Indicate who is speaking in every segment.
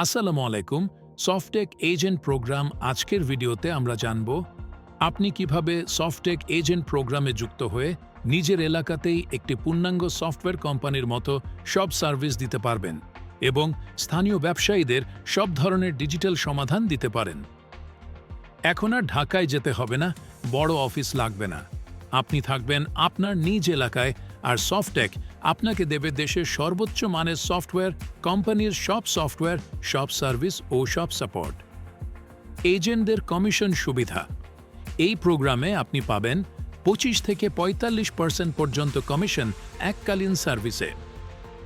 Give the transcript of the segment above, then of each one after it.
Speaker 1: আসসালামু আলাইকুম। Softech agent programme আজকের ভিডিওতে আমরা জানব আপনি কিভাবে সফটেক এজেন্ট প্রোগ্রামে যুক্ত হয়ে নিজের এলাকাতেই একটি পূর্ণাঙ্গ সফটওয়্যার কোম্পানির মতো সব সার্ভিস দিতে পারবেন এবং স্থানীয় ব্যবসায়ীদের সব ধরনের ডিজিটাল সমাধান দিতে পারেন। এখন আর ঢাকায় যেতে হবে না, বড় অফিস লাগবে না। আপনি থাকবেন আপনার নিজ এলাকায়, আর সফটেক আপনাকে দেবে দেশের সর্বোচ্চ মানের সফটওয়্যার কোম্পানির সব সফটওয়্যার, সব সার্ভিস ও সব সাপোর্ট। এজেন্টদের কমিশন সুবিধা। এই প্রোগ্রামে আপনি পাবেন 25 থেকে 45% পর্যন্ত কমিশন এককালীন সার্ভিসে,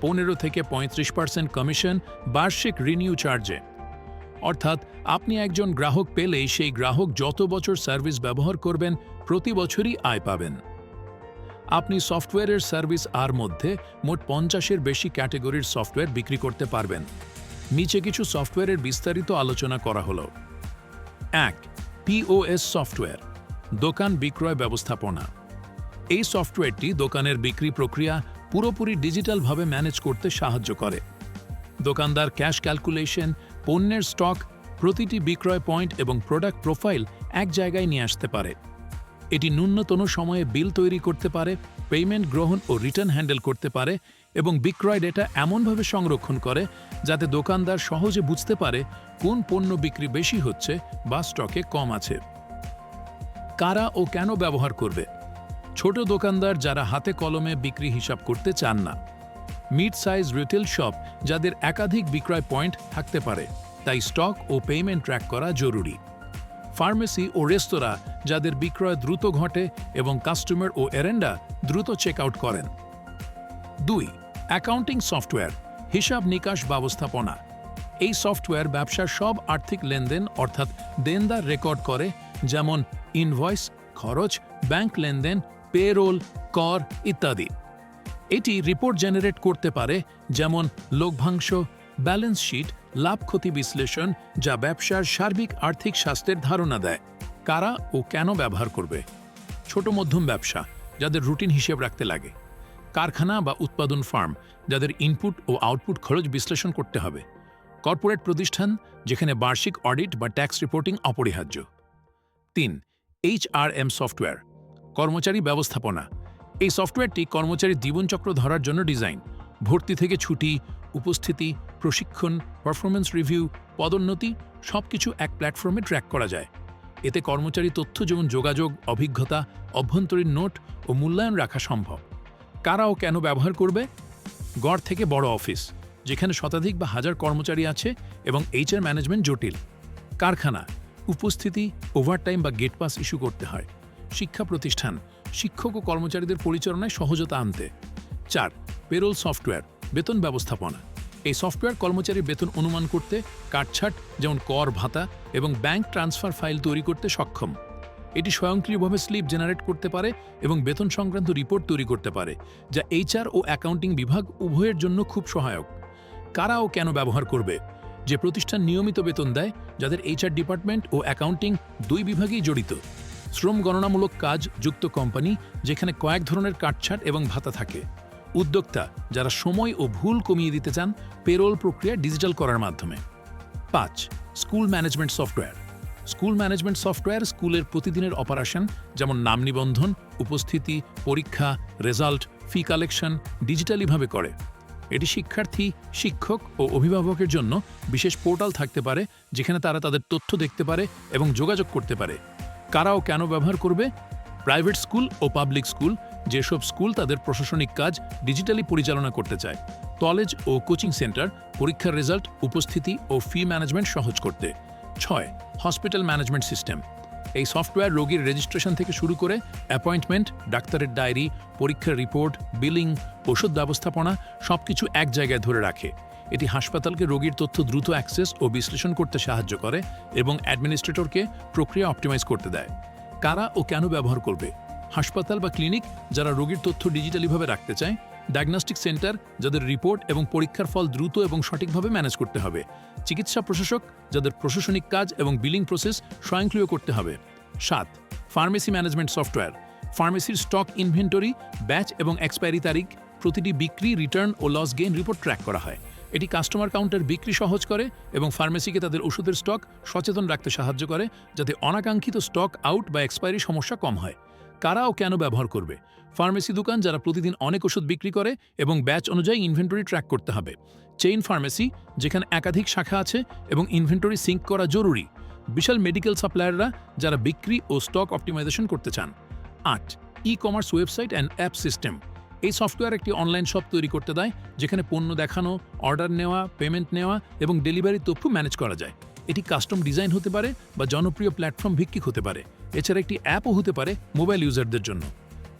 Speaker 1: 15 থেকে 35% কমিশন বার্ষিক রিনিউ চার্জে। অর্থাৎ আপনি একজন গ্রাহক পেলেই সেই গ্রাহক যত বছর সার্ভিস ব্যবহার করবেন প্রতি বছরই আয় পাবেন। আপনি সফটওয়্যারের সার্ভিস আর মধ্যে মোট 50-এর বেশি ক্যাটাগরির সফটওয়্যার বিক্রি করতে পারবেন। নিচে কিছু সফটওয়্যারের বিস্তারিত আলোচনা করা হলো। 1. POS সফটওয়্যার, দোকান বিক্রয় ব্যবস্থাপনা। এই সফটওয়্যারটি দোকানের বিক্রি প্রক্রিয়া পুরোপুরি ডিজিটালভাবে ম্যানেজ করতে সাহায্য করে। দোকানদার ক্যাশ ক্যালকুলেশন, পণ্যের স্টক, প্রতিটি বিক্রয় পয়েন্ট এবং প্রোডাক্ট প্রোফাইল এক জায়গায় নিয়ে আসতে পারে। এটি ন্যূনতম সময়ে বিল তৈরি করতে পারে, পেমেন্ট গ্রহণ ও রিটার্ন হ্যান্ডেল করতে পারে এবং বিক্রয় ডেটা এমনভাবে সংরক্ষণ করে যাতে দোকানদার সহজে বুঝতে পারে কোন পণ্য বিক্রি বেশি হচ্ছে বা স্টকে কম আছে। কারা ও কেন ব্যবহার করবে? ছোট দোকানদার যারা হাতে কলমে বিক্রি হিসাব করতে চান না, মিড সাইজ রিটেল শপ যাদের একাধিক বিক্রয় পয়েন্ট থাকতে পারে, তাই স্টক ও পেমেন্ট ট্র্যাক করা জরুরি। ফার্মেসি ও রেস্তোরাঁ যাদের বিক্রয় দ্রুত ঘটে এবং কাস্টমার ও এরেন্ডা দ্রুত চেক আউট করেন। 2. অ্যাকাউন্টিং সফটওয়্যার, হিসাব নিকাশ ব্যবস্থাপনা। এই সফটওয়্যার ব্যবসার সব আর্থিক লেনদেন অর্থাৎ দেনদার রেকর্ড করে, যেমন ইনভয়েস, খরচ, ব্যাংক লেনদেন, পেরোল, কর ইত্যাদি। এটি রিপোর্ট জেনারেট করতে পারে, যেমন লভ্যাংশ, ব্যালেন্স শিট, লাভ ক্ষতি বিশ্লেষণ, যা ব্যবসার সার্বিক আর্থিক স্বাস্থ্যের ধারণা দেয়। কারা ও কেন ব্যবহার করবে? ছোট মধ্যম ব্যবসা যাদের রুটিন হিসেব রাখতে লাগে, কারখানা বা উৎপাদন ফার্ম যাদের ইনপুট ও আউটপুট খরচ বিশ্লেষণ করতে হবে, কর্পোরেট প্রতিষ্ঠান যেখানে বার্ষিক অডিট বা ট্যাক্স রিপোর্টিং অপরিহার্য। 3. HRM সফটওয়্যার, কর্মচারী ব্যবস্থাপনা। এই সফটওয়্যারটি কর্মচারীর জীবনচক্র ধরার জন্য ডিজাইন। ভর্তি থেকে ছুটি, উপস্থিতি, প্রশিক্ষণ, পারফরমেন্স রিভিউ, পদোন্নতি সবকিছু এক প্ল্যাটফর্মে ট্র্যাক করা যায়। এতে কর্মচারী তথ্য যেমন যোগাযোগ, অভিজ্ঞতা, অভ্যন্তরীণ নোট ও মূল্যায়ন রাখা সম্ভব। কারা ও কেন ব্যবহার করবে? গড় থেকে বড় অফিস যেখানে শতাধিক বা হাজার কর্মচারী আছে এবং HR ম্যানেজমেন্ট জটিল। কারখানা, উপস্থিতি, ওভারটাইম বা গেট পাস ইস্যু করতে হয়। শিক্ষা প্রতিষ্ঠান, শিক্ষক ও কর্মচারীদের পরিচালনায় সহজতা আনতে। 4. পেরোল সফটওয়্যার, বেতন ব্যবস্থাপনা। এই সফটওয়্যার কর্মচারীর বেতন অনুমান করতে, কাটছাট যেমন কর, ভাতা এবং ব্যাংক ট্রান্সফার ফাইল তৈরি করতে সক্ষম। এটি স্বয়ংক্রিয়ভাবে স্লিপ জেনারেট করতে পারে এবং বেতন সংক্রান্ত রিপোর্ট তৈরি করতে পারে, যা HR ও অ্যাকাউন্টিং বিভাগ উভয়ের জন্য খুব সহায়ক। কারা ও কেন ব্যবহার করবে? যে প্রতিষ্ঠান নিয়মিত বেতন দেয়, যাদের HR ডিপার্টমেন্ট ও অ্যাকাউন্টিং দুই বিভাগেই জড়িত। শ্রম গণনামূলক কাজ যুক্ত কোম্পানি যেখানে কয়েক ধরনের কাটছাট এবং ভাতা থাকে। উদ্যোক্তা যারা সময় ও ভুল কমিয়ে দিতে চান পেরোল প্রক্রিয়া ডিজিটাল করার মাধ্যমে। 5. School management software. School management software স্কুলের প্রতিদিনের অপারেশন যেমন নাম নিবন্ধন, উপস্থিতি, পরীক্ষা, রেজাল্ট, ফি কালেকশন ডিজিটালিভাবে করে। এটি শিক্ষার্থী, শিক্ষক ও অভিভাবকের জন্য বিশেষ পোর্টাল থাকতে পারে যেখানে তারা তাদের তথ্য দেখতে পারে এবং যোগাযোগ করতে পারে। কারা ও কেন ব্যবহার করবে? প্রাইভেট স্কুল ও পাবলিক স্কুল, যেসব স্কুল তাদের প্রশাসনিক কাজ ডিজিটালি পরিচালনা করতে চায়। কলেজ ও কোচিং সেন্টার, পরীক্ষার রেজাল্ট, উপস্থিতি ও ফি ম্যানেজমেন্ট সহজ করতে। 6. Hospital management system. এই সফটওয়্যার রোগীর রেজিস্ট্রেশন থেকে শুরু করে অ্যাপয়েন্টমেন্ট, ডাক্তারের ডায়েরি, পরীক্ষার রিপোর্ট, বিলিং, ওষুধ ব্যবস্থাপনা সবকিছু এক জায়গায় ধরে রাখে। এটি হাসপাতালকে রোগীর তথ্য দ্রুত অ্যাক্সেস ও বিশ্লেষণ করতে সাহায্য করে এবং অ্যাডমিনিস্ট্রেটরকে প্রক্রিয়া অপটিমাইজ করতে দেয়। কারা ও কেন ব্যবহার করবে? হাসপাতাল বা ক্লিনিক যারা রোগীর তথ্য ডিজিটালিভাবে রাখতে চায়, ডায়াগনস্টিক সেন্টার যাদের রিপোর্ট এবং পরীক্ষার ফল দ্রুত এবং সঠিকভাবে ম্যানেজ করতে হবে, চিকিৎসা প্রশাসক যাদের প্রশাসনিক কাজ এবং বিলিং প্রসেস স্বয়ংক্রিয় করতে হবে। 7. ফার্মেসি ম্যানেজমেন্ট সফটওয়্যার, ফার্মেসির স্টক ইনভেন্টরি, ব্যাচ এবং এক্সপায়ারি তারিখ, প্রতিটি বিক্রি, রিটার্ন ও লস গেইন রিপোর্ট ট্র্যাক করা হয়। এটি কাস্টমার কাউন্টার বিক্রি সহজ করে এবং ফার্মেসিকে তাদের ওষুধের স্টক সচেতন রাখতে সাহায্য করে, যাতে অনাকাঙ্ক্ষিত স্টক আউট বা এক্সপায়ারি সমস্যা কম হয়। কারা ও কেন ব্যবহার করবে? ফার্মেসি দোকান যারা প্রতিদিন অনেক ওষুধ বিক্রি করে এবং ব্যাচ অনুযায়ী ইনভেন্টরি ট্র্যাক করতে হবে। চেইন ফার্মেসি, যেখানে একাধিক শাখা আছে এবং ইনভেন্টরি সিঙ্ক করা জরুরি। বিশাল মেডিকেল সাপ্লায়াররা যারা বিক্রি ও স্টক অপটিমাইজেশন করতে চান। 8. E-commerce website and app system. এই সফটওয়্যার একটি অনলাইন শপ তৈরি করতে দেয়, যেখানে পণ্য দেখানো, অর্ডার নেওয়া, পেমেন্ট নেওয়া এবং ডেলিভারি তথ্য ম্যানেজ করা যায়। এটি কাস্টম ডিজাইন হতে পারে বা জনপ্রিয় প্ল্যাটফর্ম ভিত্তিক হতে পারে। এছাড়া একটি অ্যাপও হতে পারে মোবাইল ইউজারদের জন্য।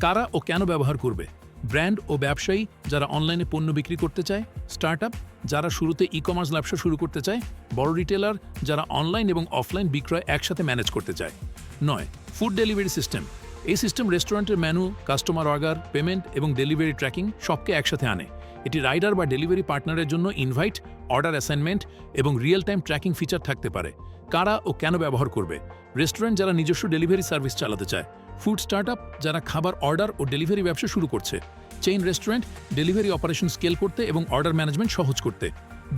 Speaker 1: কারা ও কেন ব্যবহার করবে? ব্র্যান্ড ও ব্যবসায়ী যারা অনলাইনে পণ্য বিক্রি করতে চায়, স্টার্টআপ যারা শুরুতে ই-কমার্স ব্যবসা শুরু করতে চায়, বড় রিটেলার যারা অনলাইন এবং অফলাইন বিক্রয় একসাথে ম্যানেজ করতে চায়। 9. Food delivery system. এই সিস্টেম রেস্টুরেন্টের মেনু, কাস্টমার অর্ডার, পেমেন্ট এবং ডেলিভারি ট্র্যাকিং সবকে একসাথে আনে। এটি রাইডার বা ডেলিভারি পার্টনারের জন্য ইনভাইট, অর্ডার অ্যাসাইনমেন্ট এবং রিয়েল টাইম ট্র্যাকিং ফিচার থাকতে পারে। কারা ও কেন ব্যবহার করবে? রেস্টুরেন্ট যারা নিজস্ব ডেলিভারি সার্ভিস চালাতে চায়, ফুড স্টার্টআপ যারা খাবার অর্ডার ও ডেলিভারি ব্যবসা শুরু করছে, chain restaurant delivery operation scale করতে এবং অর্ডার ম্যানেজমেন্ট সহজ করতে।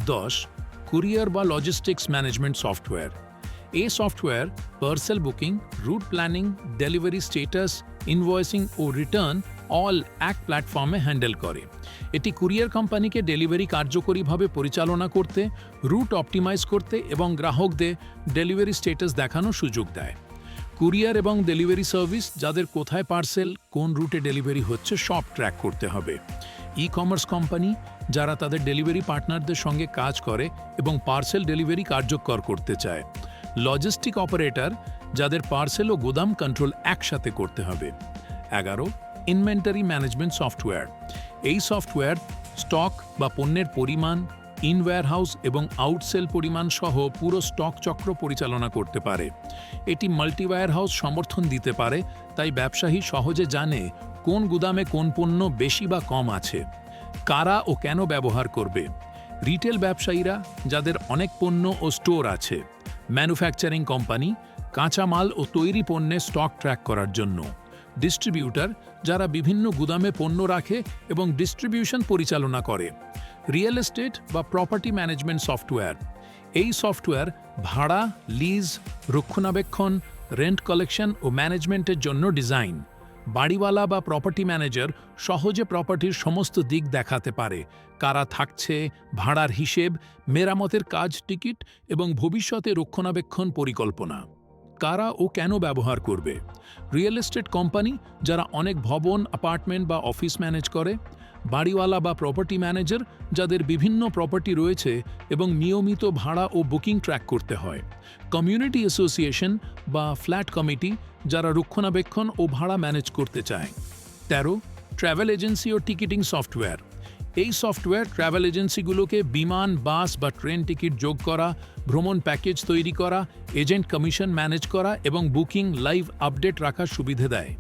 Speaker 1: 10. কুরিয়ার বা লজিস্টিক্স ম্যানেজমেন্ট সফটওয়্যার। এই software parcel booking, route planning, delivery status, invoicing ও রিটার্ন অল এক প্ল্যাটফর্মে হ্যান্ডেল করে। এটি কুরিয়ার কোম্পানিকে ডেলিভারি কার্যকরীভাবে পরিচালনা করতে, রুট অপটিমাইজ করতে এবং গ্রাহকদের ডেলিভারি স্টেটাস দেখানোর সুযোগ দেয়। কুরিয়ার এবং ডেলিভারি সার্ভিস যাদের কোথায় পার্সেল, কোন রুটে ডেলিভারি হচ্ছে সব ট্র্যাক করতে হবে। ই-কমার্স কোম্পানি যারা তাদের ডেলিভারি পার্টনারদের সঙ্গে কাজ করে এবং পার্সেল ডেলিভারি কার্যকর করতে চায়। লজিস্টিক অপারেটর যাদের পার্সেল ও গোদাম কন্ট্রোল একসাথে করতে হবে। 11. Inventory management software. এই সফটওয়্যার স্টক বা পণ্যের পরিমাণ, ইন ওয়্যারহাউস এবং আউটসেল পরিমাণ সহ পুরো স্টক চক্র পরিচালনা করতে পারে। এটি মাল্টি ওয়্যারহাউস সমর্থন দিতে পারে, তাই ব্যবসায়ী সহজে জানে কোন গুদামে কোন পণ্য বেশি বা কম আছে। কারা ও কেন ব্যবহার করবে? রিটেল ব্যবসায়ীরা যাদের অনেক পণ্য ও স্টোর আছে, ম্যানুফ্যাকচারিং কোম্পানি কাঁচামাল ও তৈরি পণ্যের স্টক ট্র্যাক করার জন্য, ডিস্ট্রিবিউটর যারা বিভিন্ন গুদামে পণ্য রাখে এবং ডিস্ট্রিবিউশন পরিচালনা করে, রিয়েল এস্টেট বা প্রপার্টি ম্যানেজমেন্ট সফটওয়্যার। এই সফটওয়্যার ভাড়া, লিজ, রক্ষণাবেক্ষণ, রেন্ট কালেকশন ও ম্যানেজমেন্টের জন্য ডিজাইন। বাড়িওয়ালা বা প্রপার্টি ম্যানেজার সহজে প্রপার্টির সমস্ত দিক দেখাতে পারে, কারা থাকছে, ভাড়ার হিসেব, মেরামতের কাজ, টিকিট এবং ভবিষ্যতে রক্ষণাবেক্ষণ পরিকল্পনা। কারা ও কেন ব্যবহার করবে? রিয়েল এস্টেট কোম্পানি যারা অনেক ভবন, অ্যাপার্টমেন্ট বা অফিস ম্যানেজ করে, বাড়িওয়ালা বা প্রপার্টি ম্যানেজার যাদের বিভিন্ন প্রপার্টি রয়েছে এবং নিয়মিত ভাড়া ও বুকিং ট্র্যাক করতে হয়, কমিউনিটি অ্যাসোসিয়েশন বা ফ্ল্যাট কমিটি যারা রক্ষণাবেক্ষণ ও ভাড়া ম্যানেজ করতে চায়। 13. ট্রাভেল এজেন্সি ও টিকিটিং সফটওয়্যার। এই সফটওয়্যার ট্রাভেল এজেন্সিগুলোকে বিমান, বাস বা ট্রেন টিকিট যোগ করা, ভ্রমণ প্যাকেজ তৈরি করা, এজেন্ট কমিশন ম্যানেজ করা এবং বুকিং লাইভ আপডেট রাখার সুবিধা দেয়।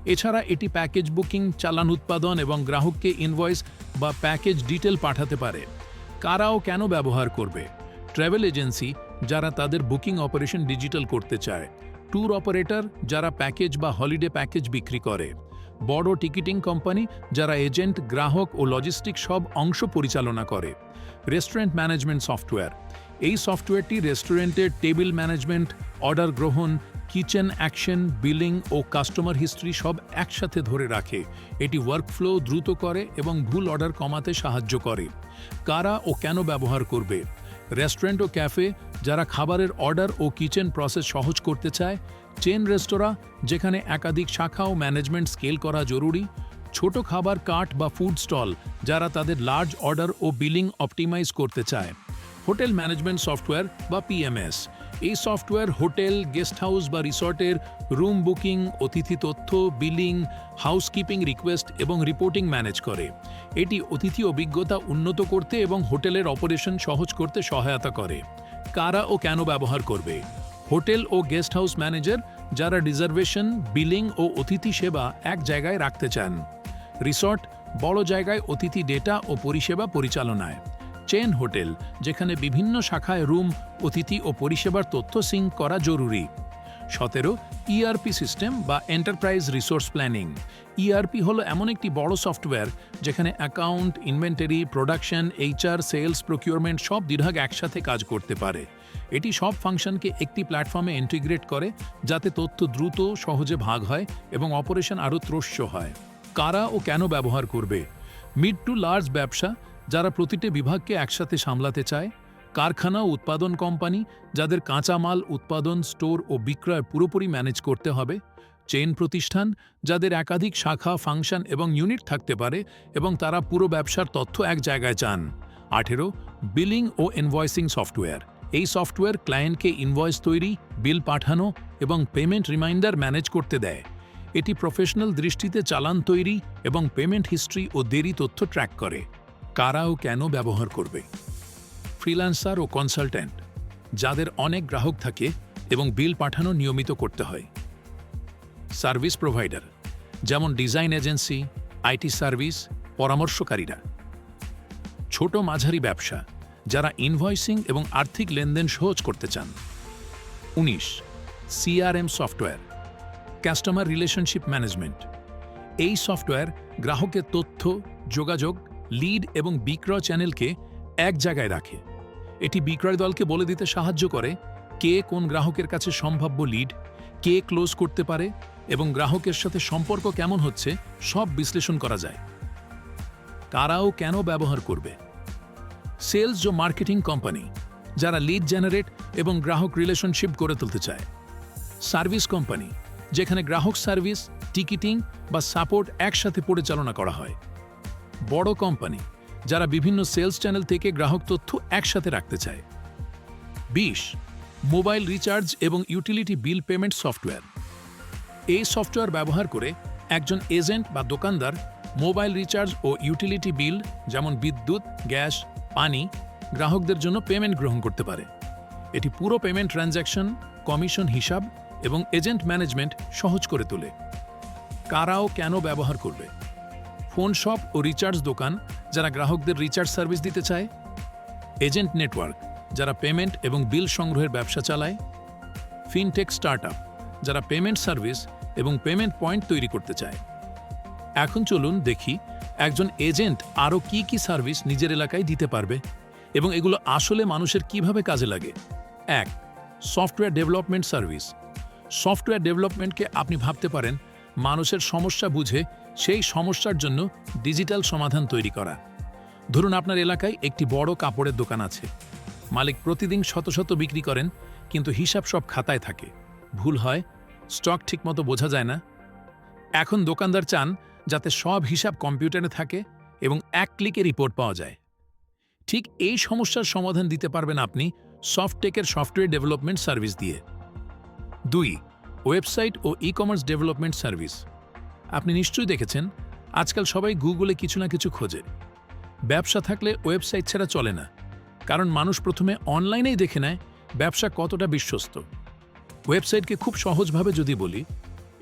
Speaker 1: এছাড়া এটি প্যাকেজ বুকিং, চালান উৎপাদন এবং গ্রাহককে ইনভয়েস বা প্যাকেজ ডিটেল পাঠাতে পারে। কারা ও কেন ব্যবহার করবে? ট্রাভেল এজেন্সি যারা তাদের বুকিং অপারেশন ডিজিটাল করতে চায়, ট্যুর অপারেটর যারা প্যাকেজ বা হলিডে প্যাকেজ বিক্রি করে, বড় টিকিটিং কোম্পানি যারা এজেন্ট, গ্রাহক ও লজিস্টিক সব অংশ পরিচালনা করে, রেস্টুরেন্ট ম্যানেজমেন্ট সফটওয়্যার। এই সফটওয়্যারটি রেস্টুরেন্টের টেবিল ম্যানেজমেন্ট, অর্ডার গ্রহণ, কিচেন অ্যাকশন, বিলিং ও কাস্টমার হিস্ট্রি সব একসাথে ধরে রাখে। এটি ওয়ার্কফ্লো দ্রুত করে এবং ভুল অর্ডার কমাতে সাহায্য করে। কারা ও কেন ব্যবহার করবে? রেস্টুরেন্ট ও ক্যাফে যারা খাবারের অর্ডার ও কিচেন প্রসেস সহজ করতে চায়, চেন রেস্তোরাঁ যেখানে একাধিক শাখা ও ম্যানেজমেন্ট স্কেল করা জরুরি, ছোট খাবার কার্ট বা ফুড স্টল যারা তাদের লার্জ অর্ডার ও বিলিং অপটিমাইজ করতে চায়, হোটেল ম্যানেজমেন্ট সফটওয়্যার বা পিএমএস। এই সফটওয়্যার হোটেল, গেস্ট হাউস বা রিসর্টের রুম বুকিং, অতিথি তথ্য, বিলিং, হাউসকিপিং রিকোয়েস্ট এবং রিপোর্টিং ম্যানেজ করে। এটি অতিথি অভিজ্ঞতা উন্নত করতে এবং হোটেলের অপারেশন সহজ করতে সহায়তা করে। কারা ও কেন ব্যবহার করবে? হোটেল ও গেস্ট হাউস ম্যানেজার যারা রিজার্ভেশন, বিলিং ও অতিথি সেবা এক জায়গায় রাখতে চান, রিসর্ট বড় জায়গায় অতিথি ডেটা ও পরিষেবা পরিচালনায়, চেন হোটেল যেখানে বিভিন্ন শাখায় রুম, অতিথি ও পরিষেবার তথ্য সিঙ্ক করা জরুরি, 17 ইআরপি সিস্টেম বা এন্টারপ্রাইজ রিসোর্স প্ল্যানিং। ইআরপি হলো এমন একটি বড় সফটওয়্যার যেখানে account, inventory, production, HR, sales, procurement সব বিভাগ একসাথে কাজ করতে পারে। এটি সব ফাংশনকে একটি প্ল্যাটফর্মে ইন্টিগ্রেট করে যাতে তথ্য দ্রুত সহজে ভাগ হয় এবং অপারেশন আরও ত্রস্য হয়। কারা ও কেন ব্যবহার করবে? মিড টু লার্জ ব্যবসা যারা প্রতিটি বিভাগকে একসাথে সামলাতে চায়, কারখানা ও উৎপাদন কোম্পানি যাদের কাঁচামাল উৎপাদন, স্টোর ও বিক্রয় পুরোপুরি ম্যানেজ করতে হবে, চেইন প্রতিষ্ঠান যাদের একাধিক শাখা, ফাংশন এবং ইউনিট থাকতে পারে এবং তারা পুরো ব্যবসার তথ্য এক জায়গায় চান। 18 বিলিং ও ইনভয়েসিং সফটওয়্যার। এই সফটওয়্যার ক্লায়েন্টকে ইনভয়েস তৈরি, বিল পাঠানো এবং পেমেন্ট রিমাইন্ডার ম্যানেজ করতে দেয়। এটি প্রফেশনাল দৃষ্টিতে চালান তৈরি এবং পেমেন্ট হিস্ট্রি ও দেরি তথ্য ট্র্যাক করে। কারা ও কেন ব্যবহার করবে? ফ্রিল্যান্সার ও কনসালট্যান্ট যাদের অনেক গ্রাহক থাকে এবং বিল পাঠানো নিয়মিত করতে হয়। সার্ভিস প্রোভাইডার যেমন ডিজাইন এজেন্সি, আইটি সার্ভিস, পরামর্শকারীরা। ছোট মাঝারি ব্যবসা যারা ইনভয়েসিং এবং আর্থিক লেনদেন সহজ করতে চান। 19 CRM software, customer relationship management. এই সফটওয়্যার গ্রাহকের তথ্য, যোগাযোগ, লিড এবং বিক্রয় চ্যানেলকে এক জায়গায় রাখে। এটি বিক্রয় দলকে বলে দিতে সাহায্য করে কে কোন গ্রাহকের কাছে সম্ভাব্য লিড, কে ক্লোজ করতে পারে এবং গ্রাহকের সাথে সম্পর্ক কেমন হচ্ছে সব বিশ্লেষণ করা যায়। কারাও কেন ব্যবহার করবে? সেলস ও মার্কেটিং কোম্পানি যারা লিড জেনারেট এবং গ্রাহক রিলেশনশিপ গড়ে তুলতে চায়। সার্ভিস কোম্পানি যেখানে গ্রাহক সার্ভিস, টিকিটিং বা সাপোর্ট একসাথে পরিচালনা করা হয়। বড় কোম্পানি যারা বিভিন্ন সেলস চ্যানেল থেকে গ্রাহক তথ্য একসাথে রাখতে চায়। 20 মোবাইল রিচার্জ এবং ইউটিলিটি বিল পেমেন্ট সফটওয়্যার। এই সফটওয়্যার ব্যবহার করে একজন এজেন্ট বা দোকানদার মোবাইল রিচার্জ ও ইউটিলিটি বিল যেমন বিদ্যুৎ, গ্যাস, পানি গ্রাহকদের জন্য পেমেন্ট গ্রহণ করতে পারে। এটি পুরো পেমেন্ট ট্রানজ্যাকশন, কমিশন হিসাব এবং এজেন্ট ম্যানেজমেন্ট সহজ করে তোলে। কারাও কেন ব্যবহার করবে? ফোন শপ ও রিচার্জ দোকান যারা গ্রাহকদের রিচার্জ সার্ভিস দিতে চায়। এজেন্ট নেটওয়ার্ক যারা পেমেন্ট এবং বিল সংগ্রহের ব্যবসা চালায়। ফিনটেক স্টার্টআপ যারা পেমেন্ট সার্ভিস এবং পেমেন্ট পয়েন্ট তৈরি করতে চায়। এখন চলুন দেখি একজন এজেন্ট আরও কি কি সার্ভিস নিজের এলাকায় দিতে পারবে এবং এগুলো আসলে মানুষের কিভাবে কাজে লাগে। 1 সফটওয়্যার ডেভেলপমেন্ট সার্ভিস। সফটওয়্যার ডেভেলপমেন্টকে আপনি ভাবতে পারেন মানুষের সমস্যা বুঝে সেই সমস্যার জন্য ডিজিটাল সমাধান তৈরি করা। ধরুন আপনার এলাকায় একটি বড় কাপড়ের দোকান আছে। মালিক প্রতিদিন শত শত বিক্রি করেন কিন্তু হিসাব সব খাতায় থাকে, ভুল হয়, স্টক ঠিকমতো বোঝা যায় না। এখন দোকানদার চান যাতে সব হিসাব কম্পিউটারে থাকে এবং এক ক্লিকে রিপোর্ট পাওয়া যায়। ঠিক এই সমস্যার সমাধান দিতে পারবেন আপনি সফটটেকের সফটওয়্যার ডেভেলপমেন্ট সার্ভিস দিয়ে। 2 ওয়েবসাইট ও ই কমার্স ডেভেলপমেন্ট সার্ভিস। আপনি নিশ্চয়ই দেখেছেন আজকাল সবাই গুগলে কিছু না কিছু খোঁজে। ব্যবসা থাকলে ওয়েবসাইট ছাড়া চলে না, কারণ মানুষ প্রথমে অনলাইনেই দেখে নেয় ব্যবসা কতটা বিশ্বস্ত। ওয়েবসাইটকে খুব সহজভাবে যদি বলি,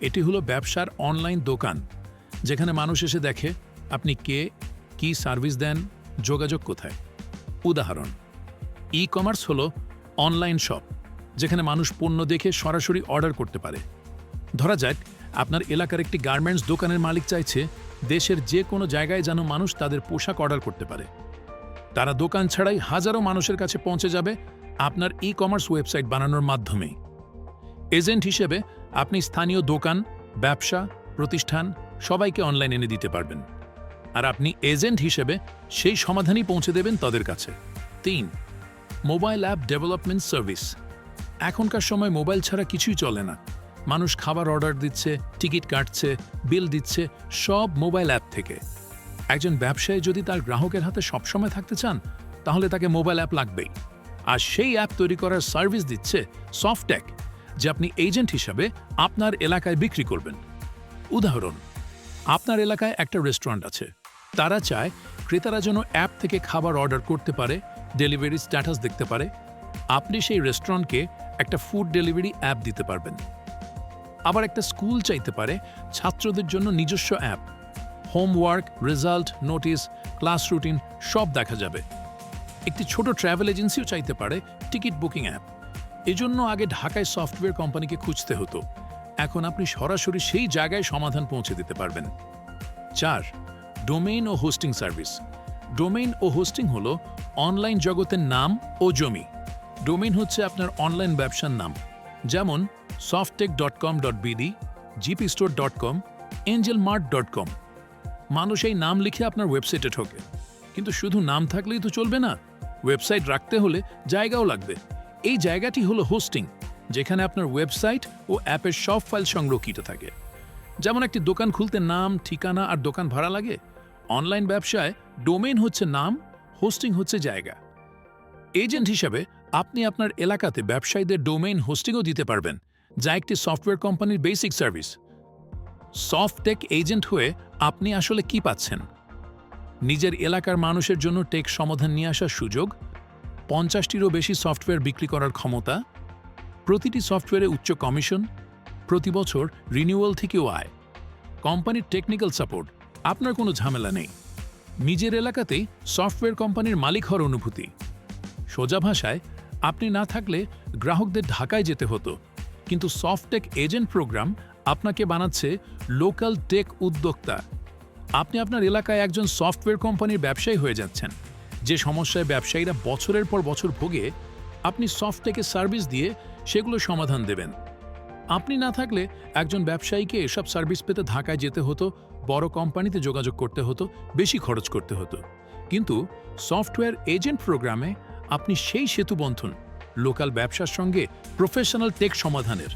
Speaker 1: এটি হলো ব্যবসার অনলাইন দোকান যেখানে মানুষ এসে দেখে আপনি কে, কি সার্ভিস দেন, যোগাযোগ কোথায়। উদাহরণ, ই কমার্স হলো অনলাইন শপ যেখানে মানুষ পণ্য দেখে সরাসরি অর্ডার করতে পারে। ধরা যাক আপনার এলাকার একটি গার্মেন্টস দোকানের মালিক চাইছে দেশের যে কোনো জায়গায় যেন মানুষ তাদের পোশাক অর্ডার করতে পারে। তারা দোকান ছাড়াই হাজারো মানুষের কাছে পৌঁছে যাবে আপনার ই কমার্স ওয়েবসাইট বানানোর মাধ্যমে। এজেন্ট হিসেবে আপনি স্থানীয় দোকান, ব্যবসা, প্রতিষ্ঠান সবাইকে অনলাইন এনে দিতে পারবেন, আর আপনি এজেন্ট হিসেবে সেই সমাধানই পৌঁছে দেবেন তাদের কাছে। 3 মোবাইল অ্যাপ ডেভেলপমেন্ট সার্ভিস। এখনকার সময় মোবাইল ছাড়া কিছুই চলে না। মানুষ খাবার অর্ডার দিচ্ছে, টিকিট কাটছে, বিল দিচ্ছে, সব মোবাইল অ্যাপ থেকে। একজন ব্যবসায়ী যদি তার গ্রাহকের হাতে সবসময় থাকতে চান তাহলে তাকে মোবাইল অ্যাপ লাগবেই। আর সেই অ্যাপ তৈরি করার সার্ভিস দিচ্ছে সফটটেক, যে আপনি এজেন্ট হিসাবে আপনার এলাকায় বিক্রি করবেন। উদাহরণ, আপনার এলাকায় একটা রেস্টুরেন্ট আছে। তারা চায় ক্রেতারা যেন অ্যাপ থেকে খাবার অর্ডার করতে পারে, ডেলিভারি স্ট্যাটাস দেখতে পারে। আপনি সেই রেস্টুরেন্টকে একটা ফুড ডেলিভারি অ্যাপ দিতে পারবেন। আবার একটা স্কুল চাইতে পারে ছাত্রদের জন্য নিজস্ব app. Homework, result, notice, class routine সব দেখা যাবে। একটি ছোট ট্রাভেল এজেন্সিও চাইতে পারে টিকিট বুকিং অ্যাপ। এজন্য আগে ঢাকায় সফটওয়্যার কোম্পানিকে খুঁজতে হতো, এখন আপনি সরাসরি সেই জায়গায় সমাধান পৌঁছে দিতে পারবেন। 4. ডোমেইন ও হোস্টিং সার্ভিস। ডোমেইন ও হোস্টিং হলো অনলাইন জগতের নাম ও জমি। ডোমেইন হচ্ছে আপনার অনলাইন ব্যবসার নাম, যেমন softtech.com.bd, gpstore.com, angelmart.com। মানুষ এই নাম লিখে আপনার ওয়েবসাইটে ঢোকে, কিন্তু শুধু নাম থাকলেই তো চলবে না, ওয়েবসাইট রাখতে হলে জায়গাও লাগবে। এই জায়গাটি হলো হোস্টিং, যেখানে আপনার ওয়েবসাইট ও অ্যাপের সব ফাইল সংরক্ষিত থাকে। যেমন একটি দোকান খুলতে নাম, ঠিকানা আর দোকান ভাড়া লাগে, অনলাইন ব্যবসায় ডোমেইন হচ্ছে নাম, হোস্টিং হচ্ছে জায়গা। এজেন্ট হিসাবে আপনি আপনার এলাকাতে ব্যবসায়ীদের ডোমেইন হোস্টিংও দিতে পারবেন, যা একটি সফটওয়্যার কোম্পানির বেসিক সার্ভিস। সফটটেক এজেন্ট হয়ে আপনি আসলে কি পাচ্ছেন? নিজের এলাকার মানুষের জন্য টেক সমাধান নিয়ে আসার সুযোগ, 50টিরও বেশি সফটওয়্যার বিক্রি করার ক্ষমতা, প্রতিটি সফটওয়্যারে উচ্চ কমিশন, প্রতি বছর রিনিউয়াল থেকেও আয়, কোম্পানির টেকনিক্যাল সাপোর্ট, আপনার কোনো ঝামেলা নেই, নিজের এলাকাতেই সফটওয়্যার কোম্পানির মালিক হওয়ার অনুভূতি। সোজা ভাষায়, আপনি না থাকলে গ্রাহকদের ঢাকায় যেতে হতো, কিন্তু সফটটেক এজেন্ট প্রোগ্রাম আপনাকে বানাচ্ছে লোকাল টেক উদ্যোক্তা। আপনি আপনার এলাকায় একজন সফটওয়্যার কোম্পানির ব্যবসায়ী হয়ে যাচ্ছেন। যে সমস্যায় ব্যবসায়ীরা বছরের পর বছর ভোগে, আপনি সফটটেকের সার্ভিস দিয়ে সেগুলো সমাধান দেবেন। আপনি না থাকলে একজন ব্যবসায়ীকে এসব সার্ভিস পেতে ঢাকায় যেতে হতো, বড় কোম্পানিতে যোগাযোগ করতে হতো, বেশি খরচ করতে হতো। কিন্তু সফটওয়্যার এজেন্ট প্রোগ্রামে আপনি সেই সেতুবন্ধন লোকাল ব্যবসার সঙ্গে প্রফেশনাল টেক সমাধানের।